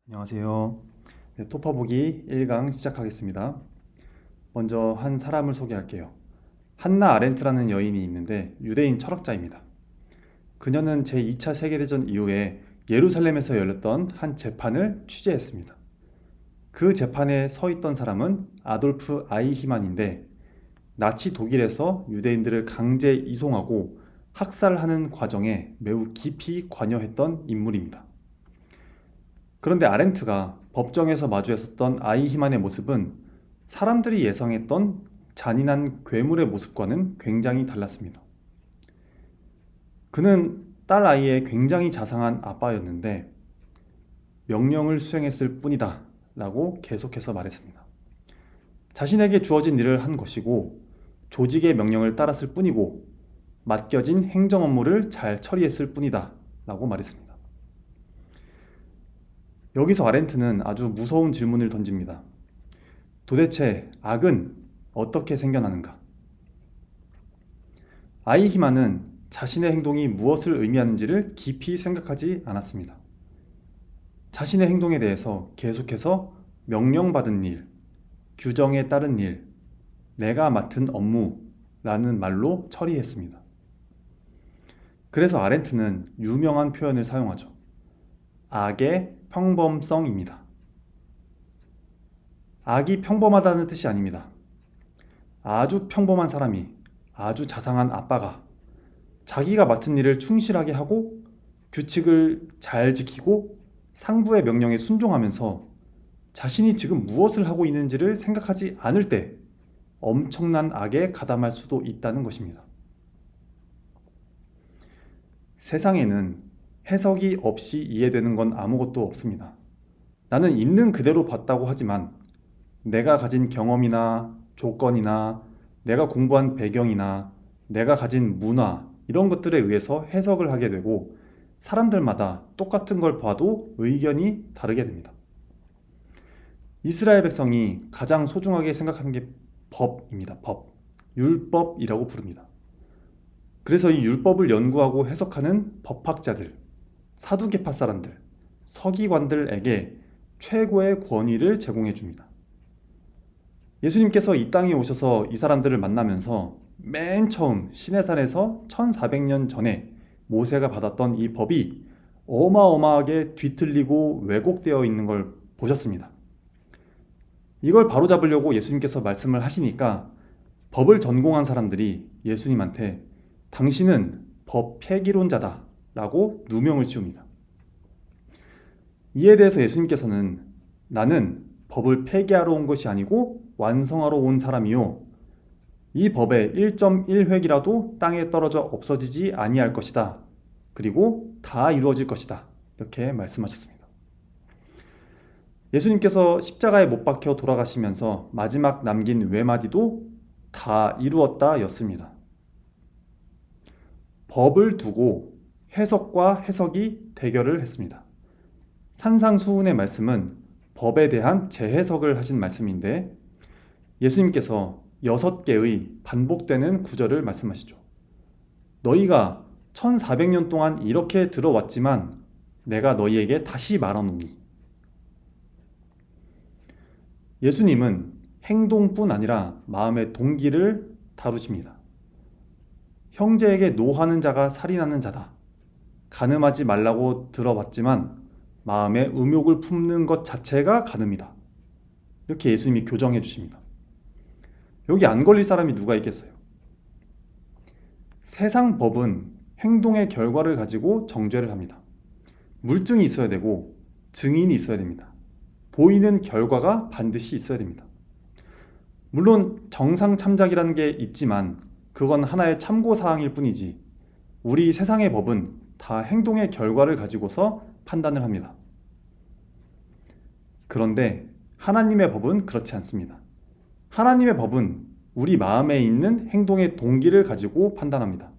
안녕하세요. 네, 토퍼보기 1강 시작하겠습니다. 먼저 한 사람을 소개할게요. 한나 아렌트라는 여인이 있는데 유대인 철학자입니다. 그녀는 제2차 세계대전 이후에 예루살렘에서 열렸던 한 재판을 취재했습니다. 그 재판에 서 있던 사람은 아돌프 아이히만인데 나치 독일에서 유대인들을 강제 이송하고 학살하는 과정에 매우 깊이 관여했던 인물입니다. 그런데 아렌트가 법정에서 마주했었던 아이히만의 모습은 사람들이 예상했던 잔인한 괴물의 모습과는 굉장히 달랐습니다. 그는 딸 아이의 굉장히 자상한 아빠였는데 명령을 수행했을 뿐이다 라고 계속해서 말했습니다. 자신에게 주어진 일을 한 것이고 조직의 명령을 따랐을 뿐이고 맡겨진 행정 업무를 잘 처리했을 뿐이다 라고 말했습니다. 여기서 아렌트는 아주 무서운 질문을 던집니다. 도대체 악은 어떻게 생겨나는가? 아이히만은 자신의 행동이 무엇을 의미하는지를 깊이 생각하지 않았습니다. 자신의 행동에 대해서 계속해서 명령받은 일, 규정에 따른 일, 내가 맡은 업무라는 말로 처리했습니다. 그래서 아렌트는 유명한 표현을 사용하죠. 악의 평범성입니다. 악이 평범하다는 뜻이 아닙니다. 아주 평범한 사람이, 아주 자상한 아빠가 자기가 맡은 일을 충실하게 하고 규칙을 잘 지키고 상부의 명령에 순종하면서 자신이 지금 무엇을 하고 있는지를 생각하지 않을 때 엄청난 악에 가담할 수도 있다는 것입니다. 세상에는 해석이 없이 이해되는 건 아무것도 없습니다. 나는 있는 그대로 봤다고 하지만 내가 가진 경험이나 조건이나 내가 공부한 배경이나 내가 가진 문화 이런 것들에 의해서 해석을 하게 되고 사람들마다 똑같은 걸 봐도 의견이 다르게 됩니다. 이스라엘 백성이 가장 소중하게 생각하는 게 법입니다. 법. 율법이라고 부릅니다. 그래서 이 율법을 연구하고 해석하는 법학자들, 사두개파 사람들, 서기관들에게 최고의 권위를 제공해 줍니다. 예수님께서 이 땅에 오셔서 이 사람들을 만나면서 맨 처음 시내산에서 1400년 전에 모세가 받았던 이 법이 어마어마하게 뒤틀리고 왜곡되어 있는 걸 보셨습니다. 이걸 바로잡으려고 예수님께서 말씀을 하시니까 법을 전공한 사람들이 예수님한테 당신은 법 폐기론자다 라고 누명을 씌웁니다. 이에 대해서 예수님께서는 나는 법을 폐기하러 온 것이 아니고 완성하러 온 사람이요. 이 법의 1.1획이라도 땅에 떨어져 없어지지 아니할 것이다. 그리고 다 이루어질 것이다. 이렇게 말씀하셨습니다. 예수님께서 십자가에 못 박혀 돌아가시면서 마지막 남긴 외마디도 다 이루었다 였습니다. 법을 두고 해석과 해석이 대결을 했습니다. 산상수훈의 말씀은 법에 대한 재해석을 하신 말씀인데 예수님께서 6개의 반복되는 구절을 말씀하시죠. 너희가 1400년 동안 이렇게 들어왔지만 내가 너희에게 다시 말하노니. 예수님은 행동뿐 아니라 마음의 동기를 다루십니다. 형제에게 노하는 자가 살인하는 자다. 간음하지 말라고 들어봤지만 마음에 음욕을 품는 것 자체가 간음이다. 이렇게 예수님이 교정해 주십니다. 여기 안 걸릴 사람이 누가 있겠어요? 세상 법은 행동의 결과를 가지고 정죄를 합니다. 물증이 있어야 되고 증인이 있어야 됩니다. 보이는 결과가 반드시 있어야 됩니다. 물론 정상 참작이라는 게 있지만 그건 하나의 참고사항일 뿐이지 우리 세상의 법은 다 행동의 결과를 가지고서 판단을 합니다. 그런데 하나님의 법은 그렇지 않습니다. 하나님의 법은 우리 마음에 있는 행동의 동기를 가지고 판단합니다.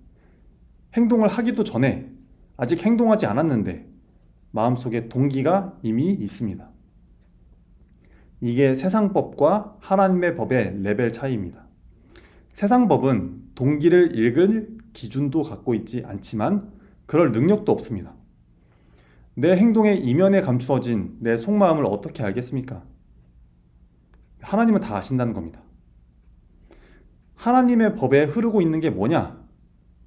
행동을 하기도 전에 아직 행동하지 않았는데 마음속에 동기가 이미 있습니다. 이게 세상 법과 하나님의 법의 레벨 차이입니다. 세상 법은 동기를 읽을 기준도 갖고 있지 않지만 그럴 능력도 없습니다. 내 행동의 이면에 감추어진 내 속마음을 어떻게 알겠습니까? 하나님은 다 아신다는 겁니다. 하나님의 법에 흐르고 있는 게 뭐냐?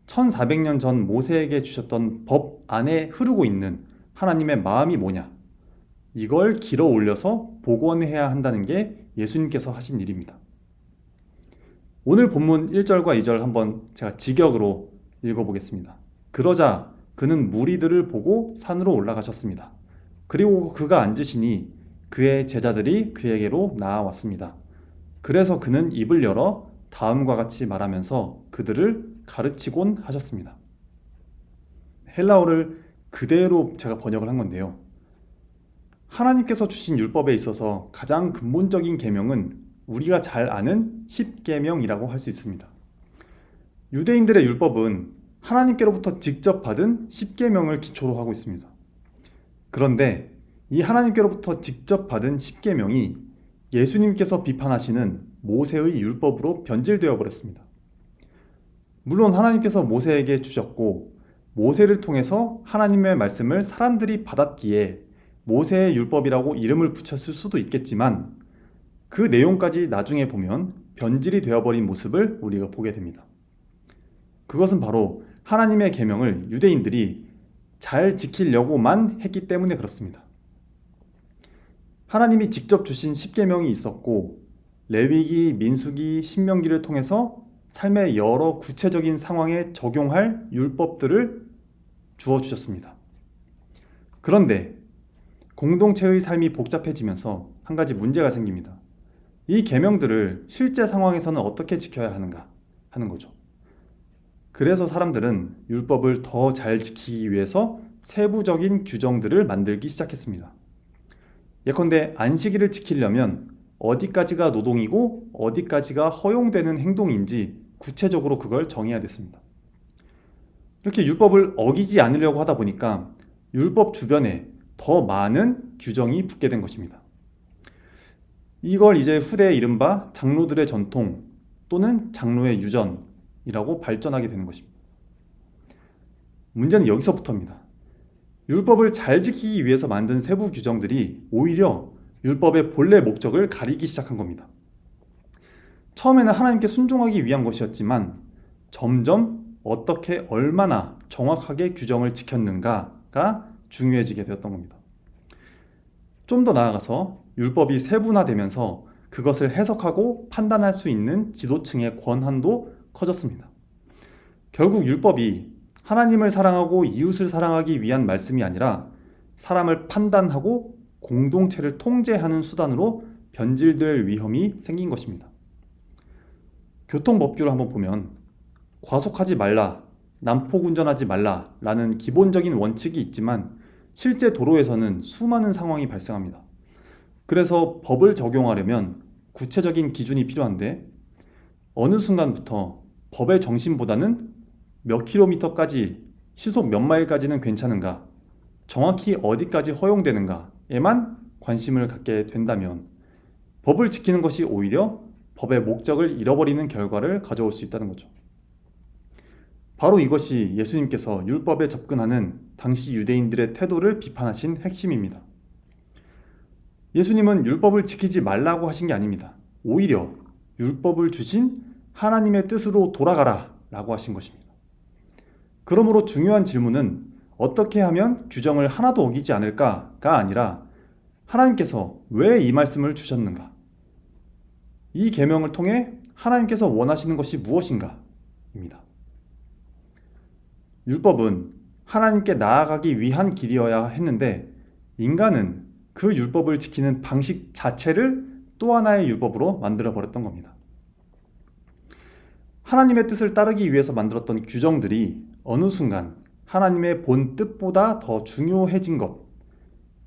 1400년 전 모세에게 주셨던 법 안에 흐르고 있는 하나님의 마음이 뭐냐? 이걸 길어 올려서 복원해야 한다는 게 예수님께서 하신 일입니다. 오늘 본문 1절과 2절 한번 제가 직역으로 읽어보겠습니다. 그러자 그는 무리들을 보고 산으로 올라가셨습니다. 그리고 그가 앉으시니 그의 제자들이 그에게로 나아왔습니다. 그래서 그는 입을 열어 다음과 같이 말하면서 그들을 가르치곤 하셨습니다. 헬라어를 그대로 제가 번역을 한 건데요. 하나님께서 주신 율법에 있어서 가장 근본적인 계명은 우리가 잘 아는 십계명이라고 할 수 있습니다. 유대인들의 율법은 하나님께로부터 직접 받은 십계명을 기초로 하고 있습니다. 그런데 이 하나님께로부터 직접 받은 십계명이 예수님께서 비판하시는 모세의 율법으로 변질되어 버렸습니다. 물론 하나님께서 모세에게 주셨고 모세를 통해서 하나님의 말씀을 사람들이 받았기에 모세의 율법이라고 이름을 붙였을 수도 있겠지만 그 내용까지 나중에 보면 변질이 되어버린 모습을 우리가 보게 됩니다. 그것은 바로 하나님의 계명을 유대인들이 잘 지키려고만 했기 때문에 그렇습니다. 하나님이 직접 주신 십계명이 있었고 레위기, 민수기, 신명기를 통해서 삶의 여러 구체적인 상황에 적용할 율법들을 주어주셨습니다. 그런데 공동체의 삶이 복잡해지면서 한 가지 문제가 생깁니다. 이 계명들을 실제 상황에서는 어떻게 지켜야 하는가 하는 거죠. 그래서 사람들은 율법을 더 잘 지키기 위해서 세부적인 규정들을 만들기 시작했습니다. 예컨대 안식일을 지키려면 어디까지가 노동이고 어디까지가 허용되는 행동인지 구체적으로 그걸 정해야 됐습니다. 이렇게 율법을 어기지 않으려고 하다 보니까 율법 주변에 더 많은 규정이 붙게 된 것입니다. 이걸 이제 후대에 이른바 장로들의 전통 또는 장로의 유전이라고 발전하게 되는 것입니다. 문제는 여기서부터입니다. 율법을 잘 지키기 위해서 만든 세부 규정들이 오히려 율법의 본래 목적을 가리기 시작한 겁니다. 처음에는 하나님께 순종하기 위한 것이었지만 점점 어떻게 얼마나 정확하게 규정을 지켰는가가 중요해지게 되었던 겁니다. 좀 더 나아가서 율법이 세분화되면서 그것을 해석하고 판단할 수 있는 지도층의 권한도 커졌습니다. 결국 율법이 하나님을 사랑하고 이웃을 사랑하기 위한 말씀이 아니라 사람을 판단하고 공동체를 통제하는 수단으로 변질될 위험이 생긴 것입니다. 교통법규를 한번 보면 과속하지 말라, 난폭 운전하지 말라 라는 기본적인 원칙이 있지만 실제 도로에서는 수많은 상황이 발생합니다. 그래서 법을 적용하려면 구체적인 기준이 필요한데 어느 순간부터 법의 정신보다는 몇 킬로미터까지, 시속 몇 마일까지는 괜찮은가, 정확히 어디까지 허용되는가에만 관심을 갖게 된다면 법을 지키는 것이 오히려 법의 목적을 잃어버리는 결과를 가져올 수 있다는 거죠. 바로 이것이 예수님께서 율법에 접근하는 당시 유대인들의 태도를 비판하신 핵심입니다. 예수님은 율법을 지키지 말라고 하신 게 아닙니다. 오히려 율법을 주신 하나님의 뜻으로 돌아가라 라고 하신 것입니다. 그러므로 중요한 질문은 어떻게 하면 규정을 하나도 어기지 않을까가 아니라 하나님께서 왜 이 말씀을 주셨는가? 이 계명을 통해 하나님께서 원하시는 것이 무엇인가입니다. 율법은 하나님께 나아가기 위한 길이어야 했는데 인간은 그 율법을 지키는 방식 자체를 또 하나의 율법으로 만들어 버렸던 겁니다. 하나님의 뜻을 따르기 위해서 만들었던 규정들이 어느 순간 하나님의 본 뜻보다 더 중요해진 것,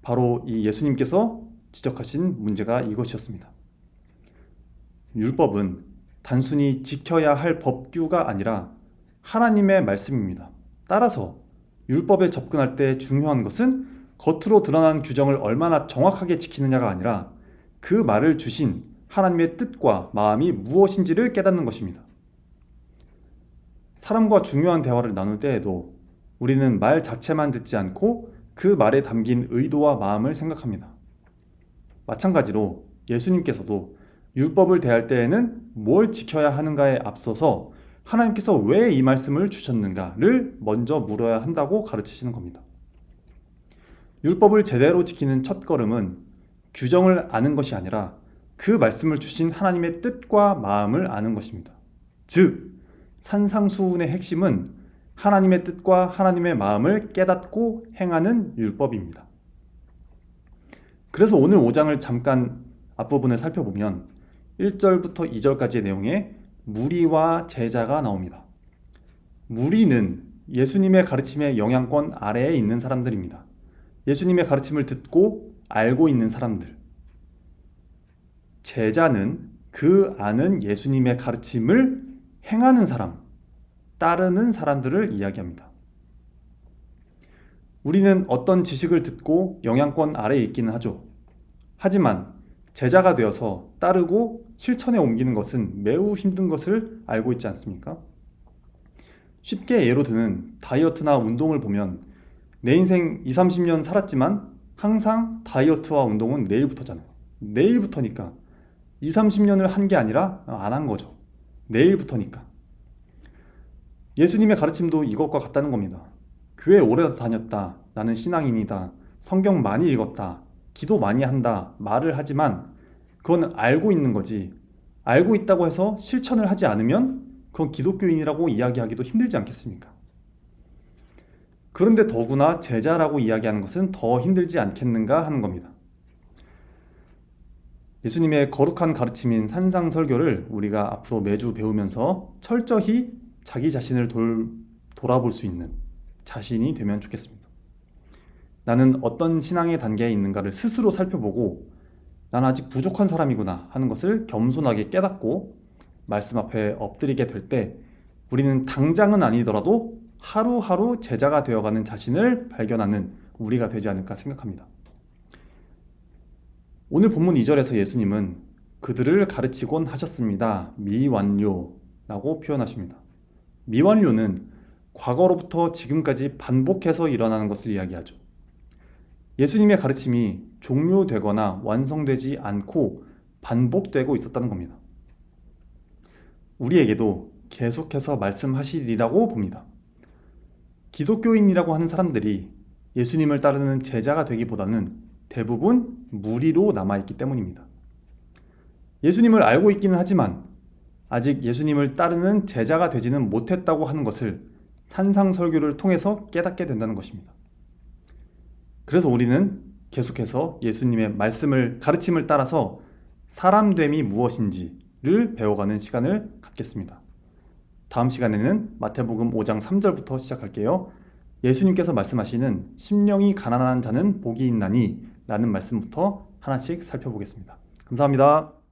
바로 이 예수님께서 지적하신 문제가 이것이었습니다. 율법은 단순히 지켜야 할 법규가 아니라 하나님의 말씀입니다. 따라서 율법에 접근할 때 중요한 것은 겉으로 드러난 규정을 얼마나 정확하게 지키느냐가 아니라 그 말을 주신 하나님의 뜻과 마음이 무엇인지를 깨닫는 것입니다. 사람과 중요한 대화를 나눌 때에도 우리는 말 자체만 듣지 않고 그 말에 담긴 의도와 마음을 생각합니다. 마찬가지로 예수님께서도 율법을 대할 때에는 뭘 지켜야 하는가에 앞서서 하나님께서 왜 이 말씀을 주셨는가를 먼저 물어야 한다고 가르치시는 겁니다. 율법을 제대로 지키는 첫걸음은 규정을 아는 것이 아니라 그 말씀을 주신 하나님의 뜻과 마음을 아는 것입니다. 즉, 산상수훈의 핵심은 하나님의 뜻과 하나님의 마음을 깨닫고 행하는 율법입니다. 그래서 오늘 5장을 잠깐 앞부분을 살펴보면 1절부터 2절까지의 내용에 무리와 제자가 나옵니다. 무리는 예수님의 가르침의 영향권 아래에 있는 사람들입니다. 예수님의 가르침을 듣고 알고 있는 사람들. 제자는 그 아는 예수님의 가르침을 행하는 사람, 따르는 사람들을 이야기합니다. 우리는 어떤 지식을 듣고 영향권 아래에 있기는 하죠. 하지만 제자가 되어서 따르고 실천에 옮기는 것은 매우 힘든 것을 알고 있지 않습니까? 쉽게 예로 드는 다이어트나 운동을 보면 내 인생 20, 30년 살았지만 항상 다이어트와 운동은 내일부터잖아요. 내일부터니까 20, 30년을 한 게 아니라 안 한 거죠. 내일부터니까. 예수님의 가르침도 이것과 같다는 겁니다. 교회 오래 다녔다, 나는 신앙인이다, 성경 많이 읽었다, 기도 많이 한다 말을 하지만 그건 알고 있는 거지. 알고 있다고 해서 실천을 하지 않으면 그건 기독교인이라고 이야기하기도 힘들지 않겠습니까? 그런데 더구나 제자라고 이야기하는 것은 더 힘들지 않겠는가 하는 겁니다. 예수님의 거룩한 가르침인 산상설교를 우리가 앞으로 매주 배우면서 철저히 자기 자신을 돌아볼 수 있는 자신이 되면 좋겠습니다. 나는 어떤 신앙의 단계에 있는가를 스스로 살펴보고 난 아직 부족한 사람이구나 하는 것을 겸손하게 깨닫고 말씀 앞에 엎드리게 될 때 우리는 당장은 아니더라도 하루하루 제자가 되어가는 자신을 발견하는 우리가 되지 않을까 생각합니다. 오늘 본문 2절에서 예수님은 그들을 가르치곤 하셨습니다. 미완료라고 표현하십니다. 미완료는 과거로부터 지금까지 반복해서 일어나는 것을 이야기하죠. 예수님의 가르침이 종료되거나 완성되지 않고 반복되고 있었다는 겁니다. 우리에게도 계속해서 말씀하시리라고 봅니다. 기독교인이라고 하는 사람들이 예수님을 따르는 제자가 되기보다는 대부분 무리로 남아있기 때문입니다. 예수님을 알고 있기는 하지만 아직 예수님을 따르는 제자가 되지는 못했다고 하는 것을 산상설교를 통해서 깨닫게 된다는 것입니다. 그래서 우리는 계속해서 예수님의 가르침을 따라서 사람됨이 무엇인지를 배워가는 시간을 갖겠습니다. 다음 시간에는 마태복음 5장 3절부터 시작할게요. 예수님께서 말씀하시는 심령이 가난한 자는 복이 있나니 라는 말씀부터 하나씩 살펴보겠습니다. 감사합니다.